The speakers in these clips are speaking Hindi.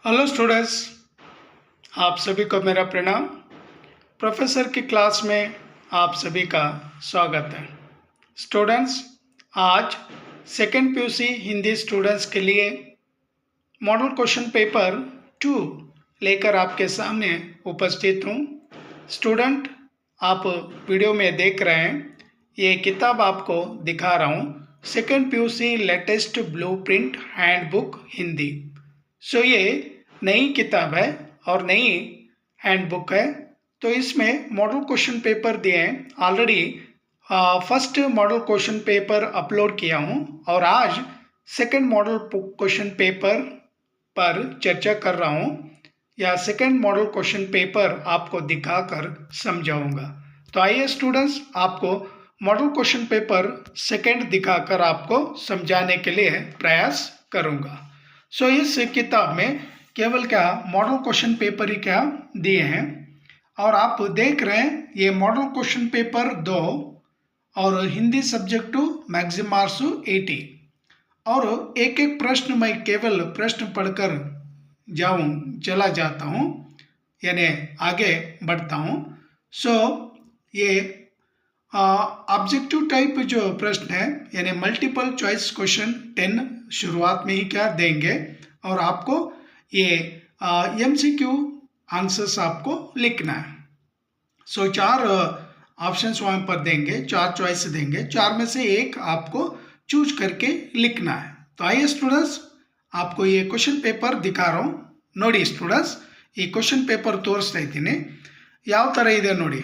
हेलो स्टूडेंट्स, आप सभी को मेरा प्रणाम। प्रोफेसर की क्लास में आप सभी का स्वागत है। स्टूडेंट्स, आज सेकेंड पीयूसी हिंदी स्टूडेंट्स के लिए मॉडल क्वेश्चन पेपर 2 लेकर आपके सामने उपस्थित हूँ। स्टूडेंट, आप वीडियो में देख रहे हैं, ये किताब आपको दिखा रहा हूँ, second PUC latest blueprint handbook Hindi. ये नई किताब है और नई हैंडबुक है। तो इसमें मॉडल क्वेश्चन पेपर दिए हैं। Already first model question paper upload किया हूँ और आज सेकंड मॉडल क्वेश्चन पेपर पर चर्चा कर रहा हूँ या सेकंड मॉडल क्वेश्चन पेपर आपको दिखाकर समझाऊंगा। तो आइए स्टूडेंट्स, आपको मॉडल क्वेश्चन पेपर सेकंड दिखाकर आपको समझाने के लिए प्रयास करूंगा। इस किताब में केवल क्या मॉडल क्वेश्चन पेपर ही क्या दिए हैं और आप देख रहे हैं ये मॉडल क्वेश्चन पेपर 2 और Hindi subject to maximum marks 80 और एक एक प्रश्न मैं केवल प्रश्न पढ़कर चला जाता हूँ, यानी आगे बढ़ता हूँ। ये ऑब्जेक्टिव टाइप जो प्रश्न है यानी मल्टीपल चॉइस क्वेश्चन 10 शुरुआत में ही क्या देंगे और आपको ये एमसीक्यू आंसर्स आपको लिखना है। 4 ऑप्शंस वहाँ पर देंगे, 4 चॉइस देंगे, 4 में से एक आपको चूज करके लिखना है। तो आइए स्टूडेंट्स, आपको ये क्वेश्चन पेपर दिखा रहा हूँ। नोड़ी स्टूडेंट्स, ये क्वेश्चन पेपर तोरिಸ್ತಾ ಇದ್ದೀನಿ ಯಾವ ತರ ಇದೆ ನೋಡಿ।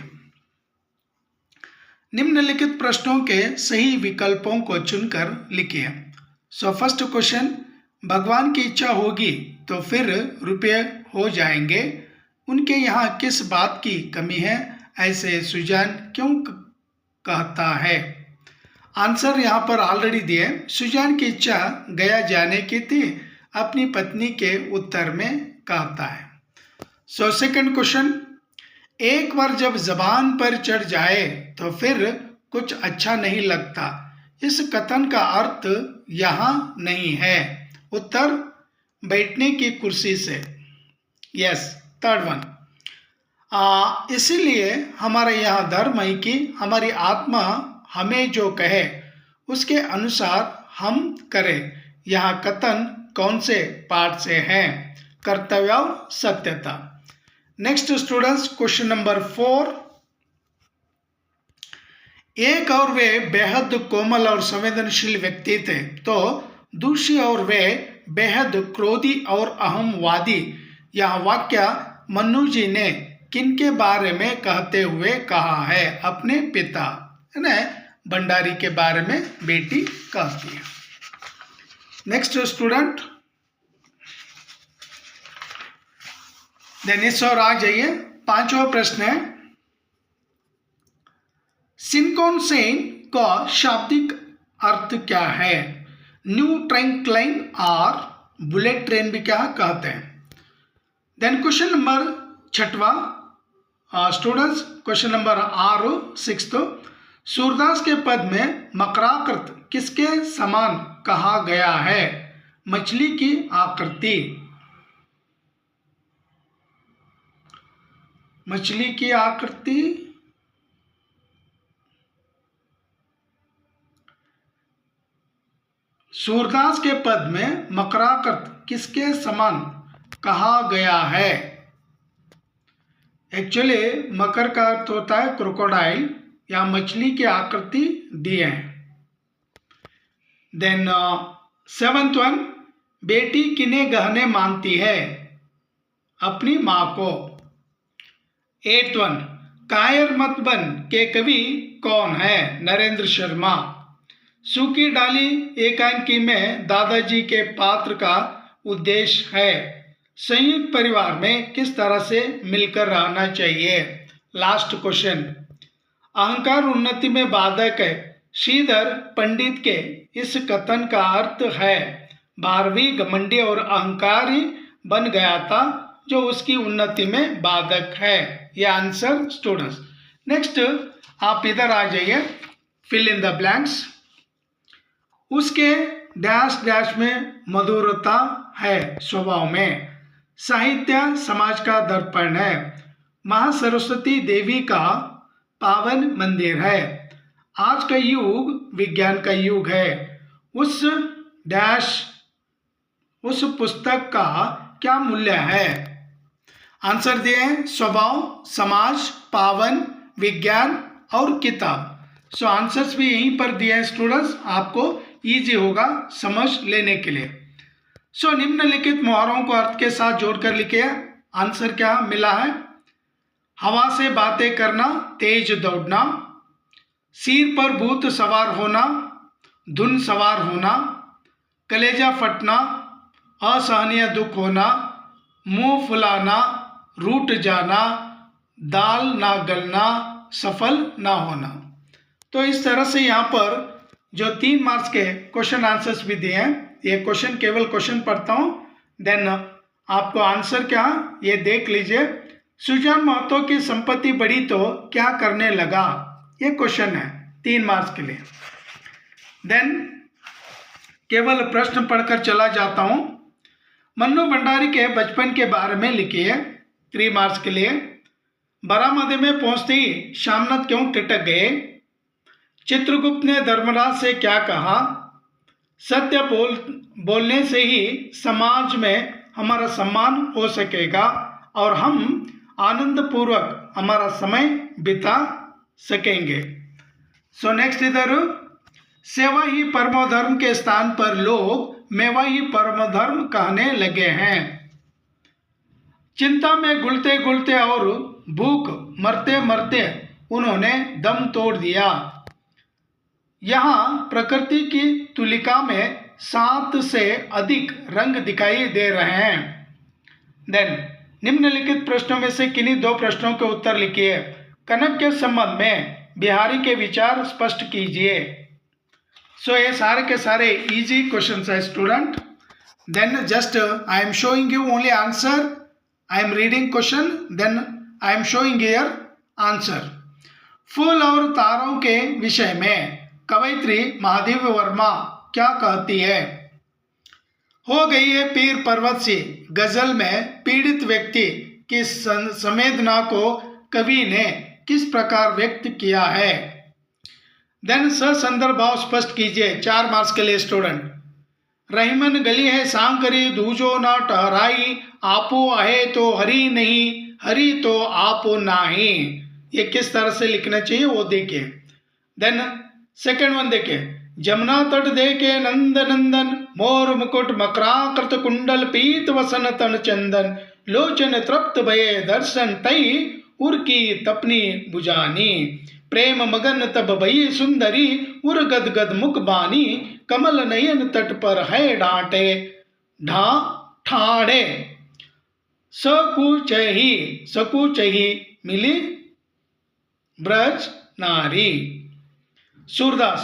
निम्नलिखित प्रश्नों के सही विकल्पों को चुनकर लिखिए। फर्स्ट क्वेश्चन, भगवान की इच्छा होगी तो फिर रुपये हो जाएंगे, उनके यहाँ किस बात की कमी है, ऐसे सुजान क्यों कहता है। आंसर यहाँ पर ऑलरेडी दिए। सुजान की इच्छा गया जाने की थी, अपनी पत्नी के उत्तर में कहता है। सेकंड क्वेश्चन, एक बार जब जबान पर चढ़ जाए तो फिर कुछ अच्छा नहीं लगता, इस कथन का अर्थ यहाँ नहीं है। उत्तर, बैठने की कुर्सी से। यस, थर्ड वन, इसीलिए हमारे यहाँ धर्म है कि हमारी आत्मा हमें जो कहे उसके अनुसार हम करें। यहाँ कथन कौन से पाठ से है, कर्तव्य और सत्यता। नेक्स्ट स्टूडेंट्स, क्वेश्चन नंबर 4, एक और वे बेहद कोमल और संवेदनशील व्यक्ति थे तो दूसरी और वे बेहद क्रोधी और अहमवादी। यह वाक्य मन्नू जी ने किनके बारे में कहते हुए कहा है। अपने पिता यानी भंडारी के बारे में बेटी कहती है। नेक्स्ट स्टूडेंट, इस और आ जाइए। 5वां प्रश्न है, शिनकान सेन का शाब्दिक अर्थ क्या है। न्यू ट्रेन लाइन और बुलेट ट्रेन भी क्या कहते हैं। देन क्वेश्चन नंबर 6वां स्टूडेंट्स, क्वेश्चन नंबर 6, सूरदास के पद में मकराकृत किसके समान कहा गया है। मछली की आकृति। मछली की आकृति, सूरदास के पद में मकराकृत किसके समान कहा गया है। एक्चुअली मकर का अर्थ होता है क्रोकोडाइल या मछली की आकृति दिए हैं। देन 7th वन, बेटी किन्हें गहने मानती है। अपनी माँ को। 8th वन, कायर मत बन के कवि कौन है। नरेंद्र शर्मा। सूखी डाली एकांकी में दादाजी के पात्र का उद्देश्य है। संयुक्त परिवार में किस तरह से मिलकर रहना चाहिए। लास्ट क्वेश्चन, अहंकार उन्नति में बाधक है। श्रीधर पंडित के इस कथन का अर्थ है भारवी, घमंडी और अहंकारी बन गया था जो उसकी उन्नति में बाधक है। यह आंसर स्टूडेंट्स। नेक्स्ट आप इधर आ जाइए, फिल इन द ब्लैंक्स। उसके डैश डैश में मधुरता है स्वभाव में। साहित्य समाज का दर्पण है। महासरस्वती देवी का पावन मंदिर है। आज का युग विज्ञान का युग है। उस डैश उस पुस्तक का क्या मूल्य है? आंसर दिए हैं स्वभाव, समाज, पावन, विज्ञान और किताब। सो आंसर्स भी यहीं पर दिए हैं स्टूडेंट्स, आपको इजी होगा समझ लेने के लिए। सो निम्नलिखित मुहावरों को अर्थ के साथ जोड़कर लिखिए। आंसर क्या मिला है? हवा से बातें करना, तेज दौड़ना, सिर पर भूत सवार होना, धुन सवार होना, कलेजा फटना, असहनीय दुख होना, मुंह फुलाना, रूठ जाना, दाल ना गलना, सफल ना होना। तो इस तरह से यहाँ पर जो 3 मार्क्स के क्वेश्चन आंसर्स भी दिए हैं, ये क्वेश्चन केवल क्वेश्चन पढ़ता हूँ, देन आपको आंसर क्या ये देख लीजिए। सुजान महतो की संपत्ति बढ़ी तो क्या करने लगा? ये क्वेश्चन है 3 मार्क्स के लिए। देन केवल प्रश्न पढ़कर चला जाता हूँ। मन्नू भंडारी के बचपन के बारे में लिखिए 3 मार्क्स के लिए। बरामदे में पहुंचते ही शामनाथ क्यों टिटक गए? चित्रगुप्त ने धर्मराज से क्या कहा? सत्य बोलने से ही समाज में हमारा सम्मान हो सकेगा और हम आनंद पूर्वक हमारा समय बिता सकेंगे। सो नेक्स्ट इधर, सेवा ही परमो धर्म के स्थान पर लोग मेवा ही परम धर्म कहने लगे हैं। चिंता में घुलते घुलते और भूख मरते मरते उन्होंने दम तोड़ दिया। यहाँ प्रकृति की तुलिका में 7 से अधिक रंग दिखाई दे रहे हैं। देन निम्नलिखित प्रश्नों में से किन्हीं 2 प्रश्नों के उत्तर लिखिए। कनक के संबंध में बिहारी के विचार स्पष्ट कीजिए। सो ये सारे के सारे इजी क्वेश्चंस है student. Then just I am showing you only answer, I am reading question, then I am showing here answer. फूल और तारों के विषय में कवयित्री महादेवी वर्मा क्या कहती है? हो गई है पीर पर्वत सी गजल में पीड़ित व्यक्ति की संवेदना को कवि ने किस प्रकार व्यक्त किया है? देन संदर्भ भाव स्पष्ट कीजिए 4 मार्क्स के लिए स्टूडेंट। रहीमन गली है सांकरी दूजो ना टहराई, आपो आहे तो हरी नहीं, हरी तो आपो नाही। ये किस तरह से लिखना चाहिए वो देखिए। देन सेकंड वन देखिए। जमुना तट देखे नंद नंदन, मोर मुकुट मकराकृत कुंडल, पीत वसन तन चंदन, लोचन तृप्त भये दर्शन तई, उर्की तपनी बुझानी, प्रेम मगन तब भई सुंदरी, उर गद गद मुख बानी, कमल नयन तट पर है डांटे ठाड़े, सकुचही मिली ब्रज नारी। सूरदास,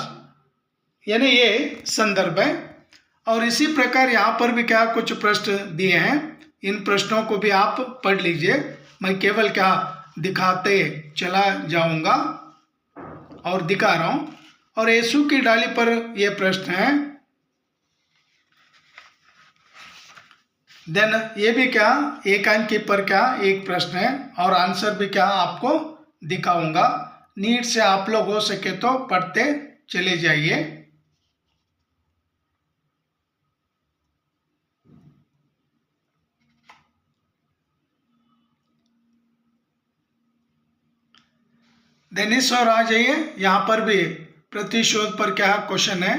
यानी ये संदर्भ है। और इसी प्रकार यहाँ पर भी क्या कुछ प्रश्न दिए हैं, इन प्रश्नों को भी आप पढ़ लीजिए। मैं केवल क्या दिखाते चला जाऊंगा और दिखा रहा हूं। और यीशु की डाली पर यह प्रश्न है। देन ये भी क्या एकांकी पर क्या एक प्रश्न है और आंसर भी क्या आपको दिखाऊंगा। नीट से आप लोग हो सके तो पढ़ते चले जाइए। देन इस और आ जाइए। यहां पर भी प्रतिशोध पर क्या क्वेश्चन है।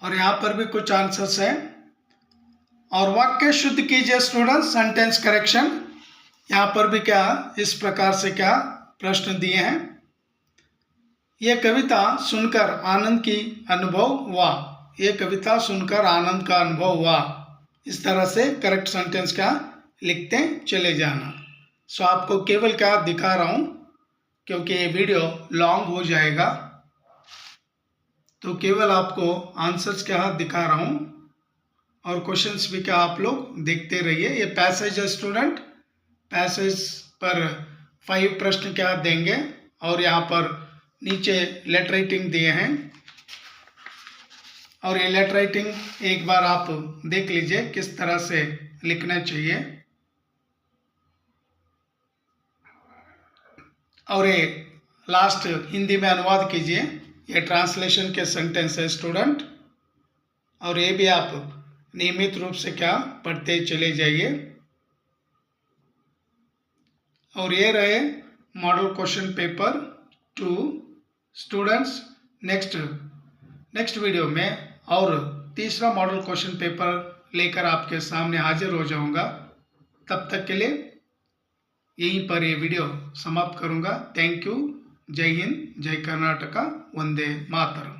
और यहां पर भी कुछ आंसर्स हैं। और वाक्य शुद्ध कीजिए स्टूडेंट, सेंटेंस करेक्शन। यहाँ पर भी क्या इस प्रकार से क्या प्रश्न दिए हैं। यह कविता सुनकर आनंद की अनुभव हुआ, ये कविता सुनकर आनंद का अनुभव हुआ। इस तरह से करेक्ट सेंटेंस क्या लिखते चले जाना। सो आपको केवल क्या दिखा रहा हूँ क्योंकि ये वीडियो लॉन्ग हो जाएगा। तो केवल आपको आंसर्स के हाथ दिखा रहा हूँ और क्वेश्चंस भी क्या आप लोग देखते रहिए। ये पैसेज है स्टूडेंट, पैसेज पर 5 प्रश्न क्या देंगे और यहाँ पर नीचे लेटर राइटिंग दिए हैं और ये लेटर राइटिंग एक बार आप देख लीजिए किस तरह से लिखना चाहिए। और ये लास्ट हिंदी में अनुवाद कीजिए, ये ट्रांसलेशन के सेंटेंस है स्टूडेंट, और ये भी आप नियमित रूप से क्या पढ़ते चले जाइए। और ये रहे model question paper 2 students. Next video में और तीसरा मॉडल क्वेश्चन पेपर लेकर आपके सामने हाजिर हो जाऊंगा। तब तक के लिए यहीं पर ये वीडियो समाप्त करूंगा। Thank you. जय हिंद, जय कर्नाटका, वंदे मातरम।